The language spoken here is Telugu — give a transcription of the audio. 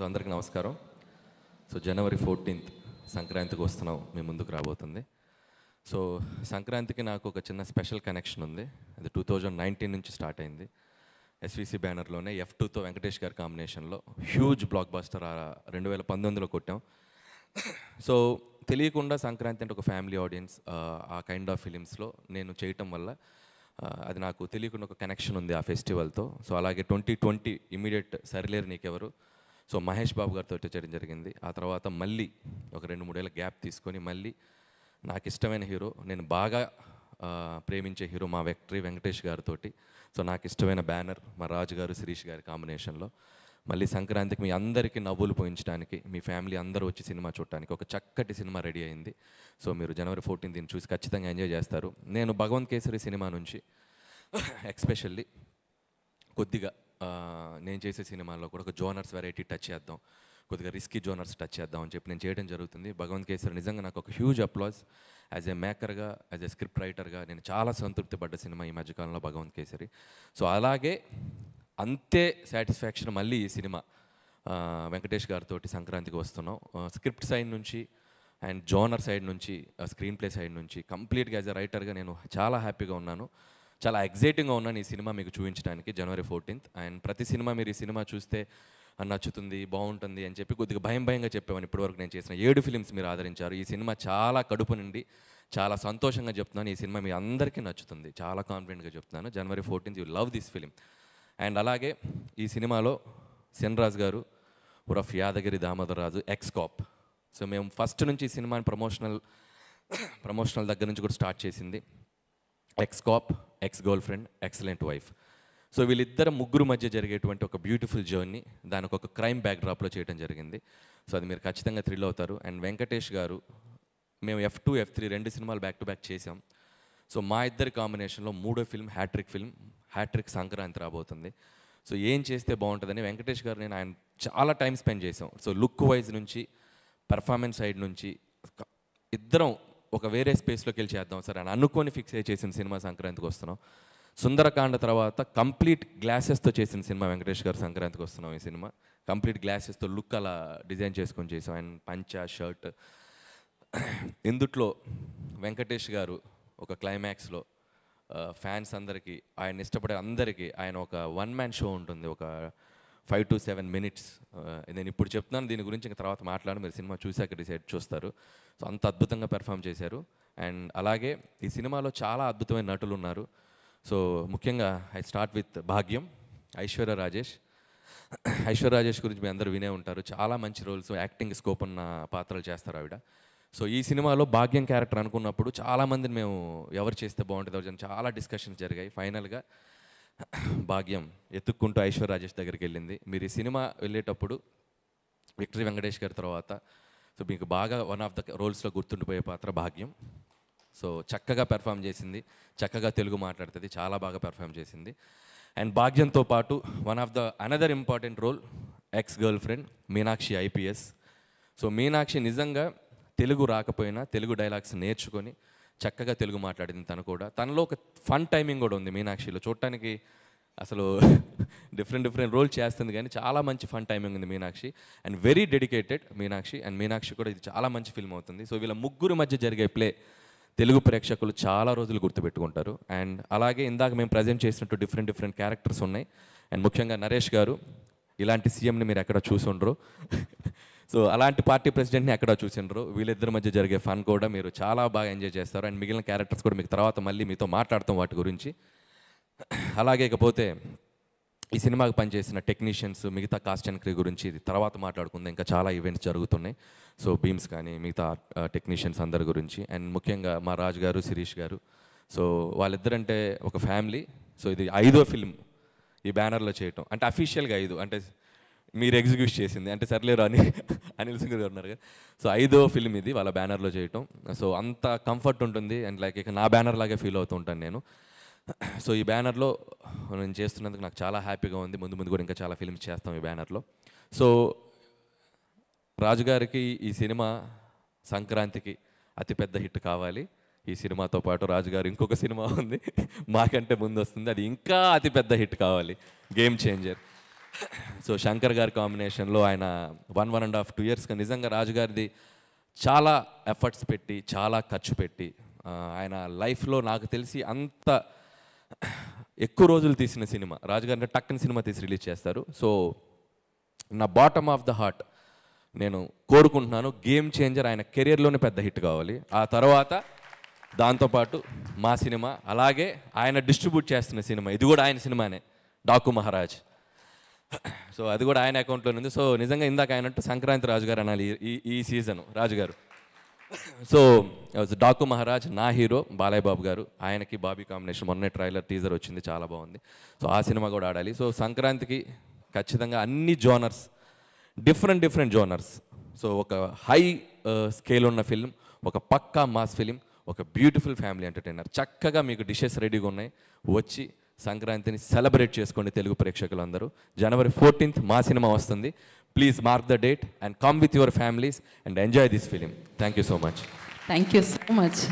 సో అందరికీ నమస్కారం. సో జనవరి 14th సంక్రాంతికి వస్తున్నాం, మీ ముందుకు రాబోతుంది. సో సంక్రాంతికి నాకు ఒక చిన్న స్పెషల్ కనెక్షన్ ఉంది. అది 2019 నుంచి స్టార్ట్ అయింది. ఎస్విసి బ్యానర్లోనే F2తో వెంకటేష్ గారి కాంబినేషన్లో హ్యూజ్ బ్లాక్ బస్టర్ 2019లో కొట్టాం. సో తెలియకుండా సంక్రాంతి అంటే ఒక ఫ్యామిలీ ఆడియన్స్, ఆ కైండ్ ఆఫ్ ఫిలిమ్స్లో నేను చేయటం వల్ల అది నాకు తెలియకుండా ఒక కనెక్షన్ ఉంది ఆ ఫెస్టివల్తో. సో అలాగే 2020 ఇమీడియట్ సరిలేరు నీకెవరు, సో మహేష్ బాబు గారితో చేయడం జరిగింది. ఆ తర్వాత మళ్ళీ ఒక 2-3 ఏళ్ళ గ్యాప్ తీసుకొని మళ్ళీ నాకు ఇష్టమైన హీరో, నేను బాగా ప్రేమించే హీరో మా వెంకటేష్ గారితో, సో నాకు ఇష్టమైన బ్యానర్ మా రాజు గారు శిరీష్ గారి కాంబినేషన్లో మళ్ళీ సంక్రాంతికి మీ అందరికీ నవ్వులు పోయించడానికి, మీ ఫ్యామిలీ అందరూ వచ్చి సినిమా చూడటానికి ఒక చక్కటి సినిమా రెడీ అయింది. సో మీరు జనవరి 14 దీన్ని చూసి ఖచ్చితంగా ఎంజాయ్ చేస్తారు. నేను భగవంత్ కేసరి సినిమా నుంచి ఎక్స్పెషల్లీ కొద్దిగా నేను చేసే సినిమాల్లో కూడా ఒక జోనర్స్ వెరైటీ టచ్ చేద్దాం, కొద్దిగా రిస్కీ జోనర్స్ టచ్ చేద్దాం అని చెప్పి నేను చేయడం జరుగుతుంది. భగవంత్ కేసరి నిజంగా నాకు ఒక హ్యూజ్ అప్లాజ్. యాజ్ ఏ మేకర్గా, యాజ్ ఏ స్క్రిప్ట్ రైటర్గా నేను చాలా సంతృప్తి పడ్డ సినిమా ఈ మధ్యకాలంలో భగవంత్ కేసరి. సో అలాగే అంతే సాటిస్ఫాక్షన్ మళ్ళీ ఈ సినిమా వెంకటేష్ గారితో సంక్రాంతికి వస్తున్నాం. స్క్రిప్ట్ సైడ్ నుంచి అండ్ జోనర్ సైడ్ నుంచి, స్క్రీన్ ప్లే సైడ్ నుంచి కంప్లీట్గా యాజ్ ఎ రైటర్గా నేను చాలా హ్యాపీగా ఉన్నాను, చాలా ఎగ్జైటింగ్గా ఉన్నాను ఈ సినిమా మీకు చూపించడానికి జనవరి 14th. అండ్ ప్రతి సినిమా మీరు ఈ సినిమా చూస్తే నచ్చుతుంది, బాగుంటుంది అని చెప్పి కొద్దిగా భయంగా చెప్పేవాడిని. ఇప్పటివరకు నేను చేసిన 7 ఫిలిమ్స్ మీరు ఆదరించారు. ఈ సినిమా చాలా కడుపు నుండి చాలా సంతోషంగా చెప్తున్నాను, ఈ సినిమా మీ అందరికీ నచ్చుతుంది, చాలా కాన్ఫిడెంట్గా చెప్తున్నాను. జనవరి 14th you love this film. And అలాగే ఈ సినిమాలో సెన్రాజ్ గారు ఉరఫ్ యాదగిరి దామోదరరాజు ఎక్స్-కాప్. సో మేము ఫస్ట్ నుంచి ఈ సినిమాని ప్రమోషనల్ దగ్గర నుంచి కూడా స్టార్ట్ చేసింది X-cap, X-girl friend, excellent wife. So వీళ్ళిద్దరు ముగ్గురు మధ్య జరిగేటువంటి ఒక బ్యూటిఫుల్ జర్నీ, దానికి ఒక క్రైమ్ బ్యాక్డ్రాప్లో చేయడం జరిగింది. సో అది మీరు ఖచ్చితంగా థ్రిల్ అవుతారు. అండ్ వెంకటేష్ గారు, మేము F2, F3 2 సినిమాలు బ్యాక్ టు బ్యాక్ చేసాం. సో మా ఇద్దరి కాంబినేషన్లో 3వ ఫిల్మ్ హ్యాట్రిక్ సంక్రాంతి రాబోతుంది. సో ఏం చేస్తే బాగుంటుందని వెంకటేష్ గారు నేను ఆయన చాలా టైం స్పెండ్ చేసాం. సో లుక్ వైజ్ నుంచి, పెర్ఫార్మెన్స్ సైడ్ నుంచి ఇద్దరం ఒక వేరే స్పేస్లోకి వెళ్ళి చేద్దాం సార్ అని అనుకొని ఫిక్స్ అయ్యి చేసిన సినిమా సంక్రాంతికి వస్తున్నాం. సుందరకాండ తర్వాత కంప్లీట్ గ్లాసెస్తో చేసిన సినిమా వెంకటేష్ గారు సంక్రాంతికి వస్తున్నాం. ఈ సినిమా కంప్లీట్ గ్లాసెస్తో లుక్ అలా డిజైన్ చేసుకొని చేసాం. అండ్ పంచా, షర్ట్, ఇందుట్లో వెంకటేష్ గారు ఒక క్లైమాక్స్లో ఫ్యాన్స్ అందరికీ, ఆయన ఇష్టపడే అందరికీ ఆయన ఒక 1-man షో ఉంటుంది, ఒక 5 to 7 minutes. నేను ఇప్పుడు చెప్తున్నాను, దీని గురించి ఇంకా తర్వాత మాట్లాడి మీరు సినిమా చూశాక డిసైడ్ చూస్తారు. సో అంత అద్భుతంగా పెర్ఫామ్ చేశారు. అండ్ అలాగే ఈ సినిమాలో చాలా అద్భుతమైన నటులు ఉన్నారు. సో ముఖ్యంగా ఐ స్టార్ట్ విత్ భాగ్యం, ఐశ్వర్య రాజేష్ గురించి మీ అందరూ వినే ఉంటారు. చాలా మంచి రోల్స్, యాక్టింగ్ స్కోప్ ఉన్న పాత్రలు చేస్తారు ఆవిడ. సో ఈ సినిమాలో భాగ్యం క్యారెక్టర్ అనుకున్నప్పుడు చాలామందిని మేము ఎవరు చేస్తే బాగుంటుంది చాలా డిస్కషన్స్ జరిగాయి. ఫైనల్గా భాగ్యం ఎత్తుక్కుంటూ ఐశ్వర్య రాజేష్ దగ్గరికి వెళ్ళింది. మీరు ఈ సినిమా వెళ్ళేటప్పుడు విక్టరీ వెంకటేష్ గారి తర్వాత సో మీకు బాగా వన్ ఆఫ్ ద రోల్స్లో గుర్తుండిపోయే పాత్ర భాగ్యం. సో చక్కగా పెర్ఫామ్ చేసింది, చక్కగా తెలుగు మాట్లాడుతుంది, చాలా బాగా పెర్ఫామ్ చేసింది. అండ్ భాగ్యంతో పాటు another important role ex girlfriend Meenakshi IPS. So Meenakshi నిజంగా తెలుగు రాకపోయినా తెలుగు డైలాగ్స్ నేర్చుకొని చక్కగా తెలుగు మాట్లాడింది. తనలో ఒక ఫన్ టైమింగ్ కూడా ఉంది మీనాక్షిలో. చూడటానికి అసలు డిఫరెంట్ రోల్ చేస్తుంది, కానీ చాలా మంచి ఫన్ టైమింగ్ ఉంది Meenakshi. And very dedicated Meenakshi. And Meenakshi కూడా ఇది చాలా మంచి ఫిల్మ్ అవుతుంది. సో వీళ్ళ ముగ్గురు మధ్య జరిగే ప్లే తెలుగు ప్రేక్షకులు చాలా రోజులు గుర్తుపెట్టుకుంటారు. అండ్ అలాగే ఇందాక మేము ప్రజెంట్ చేసినట్టు డిఫరెంట్ క్యారెక్టర్స్ ఉన్నాయి. అండ్ ముఖ్యంగా నరేష్ గారు, ఇలాంటి సీఎంని మీరు ఎక్కడ చూసుండ్రు, సో అలాంటి పార్టీ ప్రెసిడెంట్ని ఎక్కడ చూసిండ్రు. వీళ్ళిద్దరి మధ్య జరిగే ఫన్ కూడా మీరు చాలా బాగా ఎంజాయ్ చేస్తారు. అండ్ మిగిలిన క్యారెక్టర్స్ కూడా మీకు తర్వాత మళ్ళీ మీతో మాట్లాడతాం వాటి గురించి. అలాగే ఇకపోతే ఈ సినిమాకి పనిచేసిన టెక్నీషియన్స్, మిగతా కాస్ట్ అండ్ క్రూ గురించి ఇది తర్వాత మాట్లాడుకుందాం. ఇంకా చాలా ఈవెంట్స్ జరుగుతున్నాయి. సో బీమ్స్ కానీ మిగతా టెక్నీషియన్స్ అందరి గురించి. అండ్ ముఖ్యంగా మా రాజు గారు, శిరీష్ గారు, సో వాళ్ళిద్దరంటే ఒక ఫ్యామిలీ. సో ఇది 5వ ఫిల్మ్ ఈ బ్యానర్లో చేయటం, అంటే అఫీషియల్గా 5, అంటే మీరు ఎగ్జిక్యూట్ చేసింది అంటే సర్లేరు అనిల్ సింగ్ గారు ఉన్నారు కదా. సో 5వ ఫిల్మ్ ఇది వాళ్ళ బ్యానర్లో చేయటం. సో అంత కంఫర్ట్ ఉంటుంది. అండ్ లైక్ ఇక నా బ్యానర్ లాగే ఫీల్ అవుతూ ఉంటాను నేను. సో ఈ బ్యానర్లో నేను చేస్తున్నందుకు నాకు చాలా హ్యాపీగా ఉంది. ముందు కూడా ఇంకా చాలా ఫిల్మ్స్ చేస్తాం ఈ బ్యానర్లో. సో రాజుగారికి ఈ సినిమా సంక్రాంతికి అతిపెద్ద హిట్ కావాలి. ఈ సినిమాతో పాటు రాజుగారు ఇంకొక సినిమా ఉంది మాకంటే ముందు వస్తుంది, అది ఇంకా అతిపెద్ద హిట్ కావాలి, గేమ్ చేంజర్. సో శంకర్ గారి కాంబినేషన్లో ఆయన 1.5-2 ఇయర్స్గా నిజంగా రాజుగారిది చాలా ఎఫర్ట్స్ పెట్టి చాలా ఖర్చు పెట్టి ఆయన లైఫ్లో నాకు తెలిసి అంత ఎక్కువ రోజులు తీసిన సినిమా రాజుగారి టక్కని సినిమా తీసి రిలీజ్ చేస్తారు. సో నా బాటమ్ ఆఫ్ ద హార్ట్ నేను కోరుకుంటున్నాను గేమ్ చేంజర్ ఆయన కెరియర్లోనే పెద్ద హిట్ కావాలి. ఆ తర్వాత దాంతోపాటు మా సినిమా అలాగే ఆయన డిస్ట్రిబ్యూట్ చేస్తున్న సినిమా ఇది కూడా ఆయన సినిమానే డాకు మహారాజ్. సో అది కూడా ఆయన అకౌంట్లో ఉంది. సో నిజంగా ఇందాక ఆయనట్టు సంక్రాంతి రాజుగారు అనాలి ఈ సీజన్ రాజుగారు. సో డాకు మహారాజ్ నా హీరో బాలయ్య బాబు గారు, ఆయనకి బాబీ కాంబినేషన్ మొన్నే ట్రైలర్ టీజర్ వచ్చింది చాలా బాగుంది. సో ఆ సినిమా కూడా ఆడాలి. సో సంక్రాంతికి ఖచ్చితంగా అన్ని జోనర్స్ డిఫరెంట్ జోనర్స్. సో ఒక హై స్కేల్ ఉన్న ఫిల్మ్, ఒక పక్కా మాస్ ఫిలిం, ఒక బ్యూటిఫుల్ ఫ్యామిలీ ఎంటర్టైనర్. చక్కగా మీకు డిషెస్ రెడీగా ఉన్నాయి, వచ్చి సంక్రాంతిని సెలబ్రేట్ చేసుకోండి తెలుగు ప్రేక్షకులందరూ. January 14th మా సినిమా వస్తుంది. Please mark the date and come with your families and enjoy this film. Thank you so much. Thank you so much.